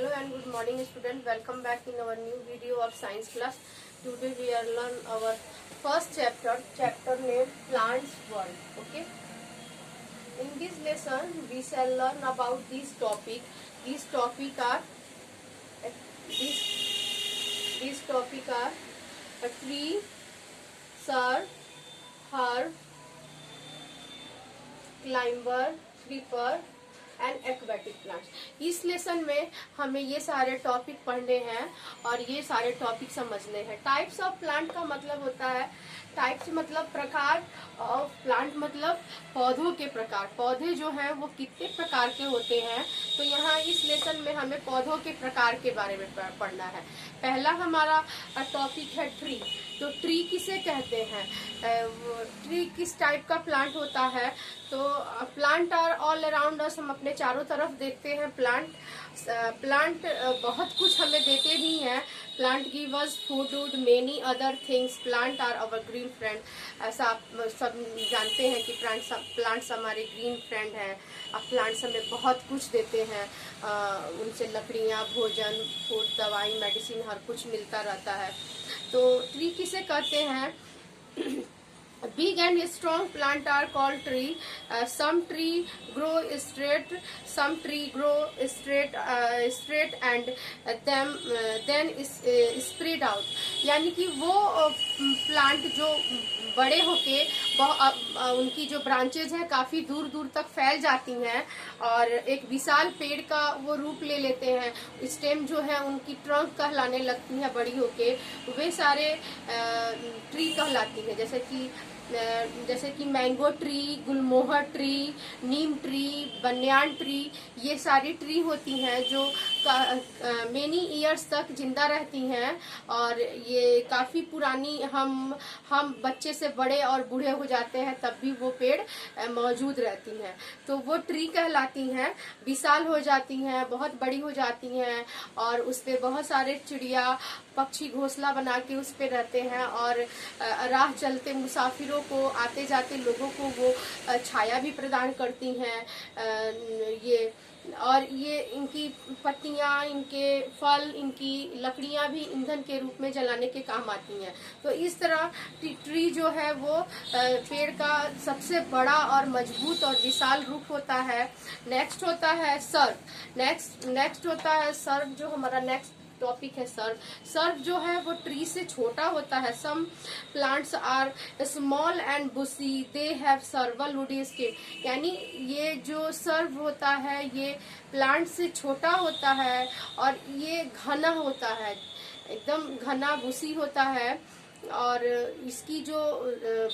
Hello and good morning student. Welcome back in our new video of science class. Today we are learn our first chapter named Plants World. Okay. In this lesson we shall learn about these topic. These topic are a tree, shrub, herb, climber, creeper and aquatic plants. इस lesson में हमें ये सारे topic पढ़ने हैं और ये सारे टॉपिक समझने हैं। टाइप्स ऑफ प्लांट का मतलब होता है, टाइप्स मतलब प्रकार, और प्लांट मतलब पौधों के प्रकार। पौधे जो हैं वो कितने प्रकार के होते हैं, तो यहाँ इस लेसन में हमें पौधों के प्रकार के बारे में पढ़ना है। पहला हमारा टॉपिक है ट्री। तो ट्री किसे कहते हैं, ट्री किस टाइप का प्लांट होता है। तो plant are all around us, हम अपने चारों तरफ देखते हैं प्लांट बहुत कुछ हमें देते भी हैं। Plant give us food, many other things. Plant are our green friend. ऐसा आप सब जानते हैं कि प्लांट्स हमारे ग्रीन फ्रेंड हैं। अब प्लांट्स हमें बहुत कुछ देते हैं, उनसे लकड़ियाँ, भोजन, फूड, दवाई, मेडिसिन, हर कुछ मिलता रहता है। तो ट्री किसे कहते हैं, big and strong plant are called tree. Some tree grow straight, some tree grow straight and then spread out. यानी कि वो प्लांट जो बड़े होके उनकी जो ब्रांचेज हैं काफी दूर दूर तक फैल जाती हैं और एक विशाल पेड़ का वो रूप ले लेते हैं। स्टेम जो है उनकी ट्रंक कहलाने लगती है बड़ी होके, वे सारे ट्री कहलाती हैं। जैसे कि मैंगो ट्री, गुलमोहर ट्री, नीम ट्री, बनियान ट्री, ये सारी ट्री होती हैं जो मेनी ईयर्स तक जिंदा रहती हैं और ये काफ़ी पुरानी, हम बच्चे से बड़े और बूढ़े हो जाते हैं तब भी वो पेड़ मौजूद रहती हैं। तो वो ट्री कहलाती हैं, विशाल हो जाती हैं, बहुत बड़ी हो जाती हैं और उस पे बहुत सारे चिड़िया, पक्षी घोंसला बना के उस पे रहते हैं और राह चलते मुसाफिरों को, आते जाते लोगों को वो छाया भी प्रदान करती हैं। ये इनकी पत्तियां, इनके फल, इनकी लकड़ियां भी ईंधन के रूप में जलाने के काम आती हैं। तो इस तरह ट्री जो है वो पेड़ का सबसे बड़ा और मजबूत और विशाल रूप होता है। नेक्स्ट होता है सर्व। नेक्स्ट होता है सर्व, जो हमारा नेक्स्ट टॉपिक है सर्व। सर्व जो है वो ट्री से छोटा होता है। Some plants are small and bushy, they have several woody stem. यानी ये जो सर्व होता है ये प्लांट से छोटा होता है और ये घना होता है, एकदम घना बुशी होता है और इसकी जो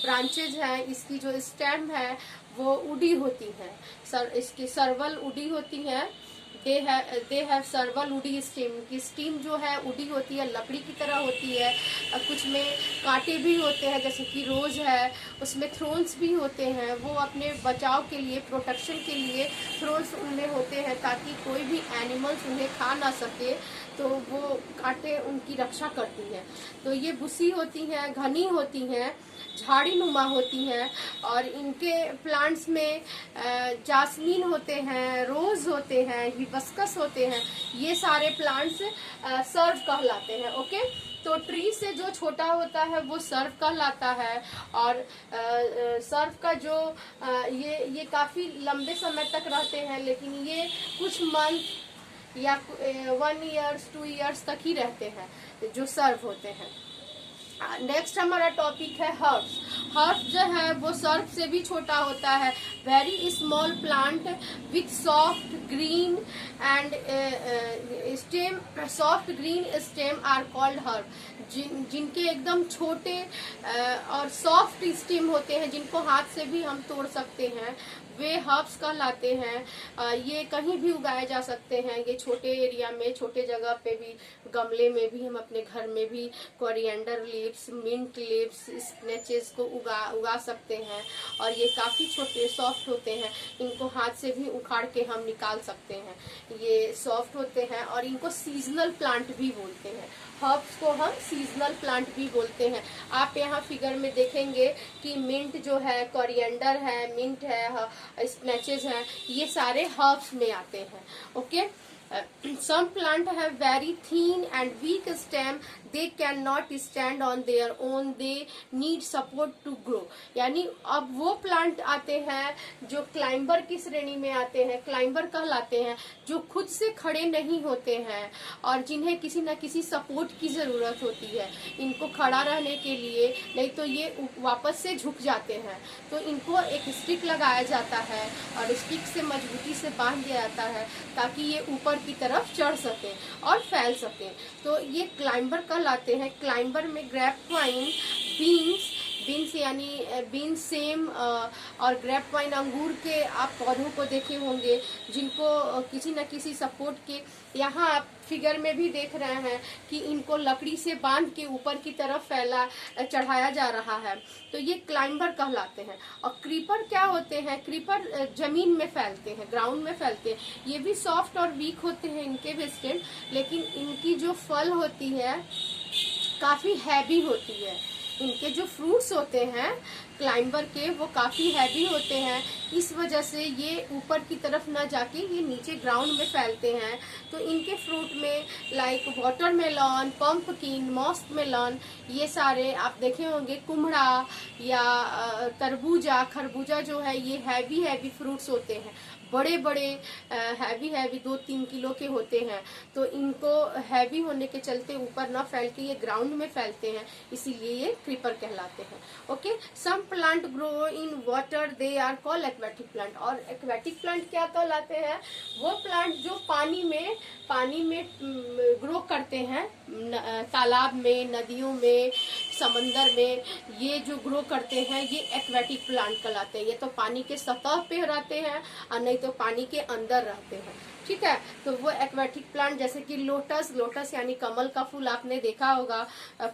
ब्रांचेज हैं, इसकी जो स्टेम है वो उडी होती हैं। इसकी सर्वल उडी होती हैं। दे हैव सर्वल उडी स्टेम। की स्टीम जो है उडी होती है, लकड़ी की तरह होती है। कुछ में कांटे भी होते हैं, जैसे कि रोज है, उसमें थ्रोन्स भी होते हैं। वो अपने बचाव के लिए, प्रोटेक्शन के लिए थ्रोन्स उनमें होते हैं ताकि कोई भी एनिमल्स उन्हें खा ना सके, तो वो कांटे उनकी रक्षा करती हैं। तो ये बुशी होती हैं, घनी होती हैं, झाड़ी नुमा होती हैं और इनके प्लांट्स में जास्मीन होते हैं, रोज होते हैं, हिबिस्कस होते हैं। ये सारे प्लांट्स सर्व कहलाते हैं। ओके, तो ट्री से जो छोटा होता है वो सर्व कहलाता है और सर्व का जो ये काफी लंबे समय तक रहते हैं, लेकिन ये कुछ मंथ या 1 ईयर 2 ईयर्स तक ही रहते हैं जो सर्व होते हैं। नेक्स्ट हमारा टॉपिक है हर्ब्स। हर्ब्स जो है वो सर्व से भी छोटा होता है। Very small plant with soft green and stem, soft green stem are called herb. जिनके एकदम छोटे और सॉफ्ट स्टेम होते हैं, जिनको हाथ से भी हम तोड़ सकते हैं, वे हर्ब्स कहलाते हैं। ये कहीं भी उगाए जा सकते हैं। ये छोटे एरिया में, छोटे जगह पे भी, गमले में भी, हम अपने घर में भी कोरिएंडर लीव्स, मिंट लीव्स, स्पिनेचेस को उगा सकते हैं और ये काफी छोटे सॉफ्ट होते हैं। इनको हाथ से भी उखाड़ के हम निकाल सकते हैं। ये सॉफ्ट होते हैं और इनको सीजनल प्लांट भी बोलते हैं। हर्ब्स को हम सीजनल प्लांट भी बोलते हैं। आप यहाँ फिगर में देखेंगे कि मिंट जो है, कोरिएंडर है, मिंट है, स्पिनेचेस हैं, ये सारे हर्ब्स में आते हैं। Okay, some plant have very thin and weak stem, they cannot stand on their own, they need support to grow। यानी अब वो प्लांट आते हैं जो क्लाइंबर की श्रेणी में आते हैं, क्लाइंबर कहलाते हैं, जो खुद से खड़े नहीं होते हैं और जिन्हें किसी न किसी सपोर्ट की जरूरत होती है इनको खड़ा रहने के लिए, नहीं तो ये वापस से झुक जाते हैं। तो इनको एक स्टिक लगाया जाता है और स्टिक से मजबूती से बांध दिया जाता है ताकि ये ऊपर की तरफ चढ़ सके और फैल सके। तो ये क्लाइंबर कहलाते हैं। क्लाइंबर में ग्रेपवाइन, बीन्स यानी बीन्स, सेम और ग्रेपवाइन अंगूर के आप पौधों को देखे होंगे जिनको किसी न किसी सपोर्ट के, यहाँ आप फिगर में भी देख रहे हैं कि इनको लकड़ी से बांध के ऊपर की तरफ चढ़ाया जा रहा है। तो ये क्लाइंबर कहलाते हैं। और क्रीपर क्या होते हैं? क्रीपर जमीन में फैलते हैं, ग्राउंड में फैलते हैं। ये भी सॉफ्ट और वीक होते हैं इनके भी स्टेम, लेकिन इनकी जो फल होती है काफी हैवी होती है। इनके जो फ्रूट्स होते हैं क्लाइंबर के वो काफी हैवी होते हैं, इस वजह से ये ऊपर की तरफ ना जाके ये नीचे ग्राउंड में फैलते हैं। तो इनके फ्रूट में लाइक वाटरमेलन, पंपकिन, मस्कमेलन, ये सारे आप देखे होंगे, कुम्हड़ा या तरबूजा, खरबूजा जो है, ये हैवी फ्रूट्स होते हैं, बड़े बड़े हैवी 2-3 किलो के होते हैं। तो इनको हैवी होने के चलते ऊपर ना फैल के ये ग्राउंड में फैलते हैं, इसीलिए ये क्रीपर कहलाते हैं। Okay, some plant grow in water, they are called aquatic plant. और एक्वेटिक प्लांट क्या कहलाते हैं? वो प्लांट जो पानी में ग्रो करते हैं, तालाब में, नदियों में, समंदर में, ये जो ग्रो करते हैं ये एक्वेटिक प्लांट कहलाते हैं। ये तो पानी के सतह पे रहते हैं और नहीं तो पानी के अंदर रहते हैं। ठीक है, तो वो एक्वेटिक प्लांट जैसे कि लोटस यानी कमल का फूल आपने देखा होगा,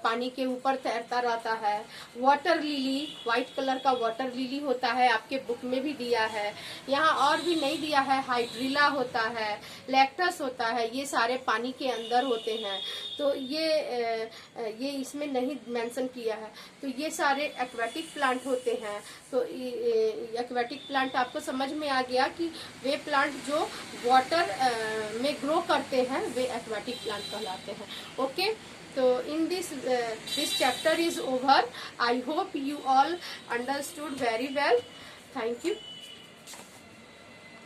पानी के ऊपर तैरता रहता है। वाटर लिली, व्हाइट कलर का वाटर लिली होता है, आपके बुक में भी दिया है। यहाँ और भी नहीं दिया है, हाइड्रिला होता है, लैक्टस होता है, ये सारे पानी के अंदर होते हैं। तो ये इसमें नहीं मेंशन किया है। तो ये सारे एक्वेटिक प्लांट होते हैं। तो एक्वेटिक प्लांट आपको समझ में आ गया कि वे प्लांट जो वाटर में ग्रो करते हैं वे एक्वेटिक प्लांट कहलाते हैं। ओके, तो in this chapter is over. I hope you all understood very well. Thank you.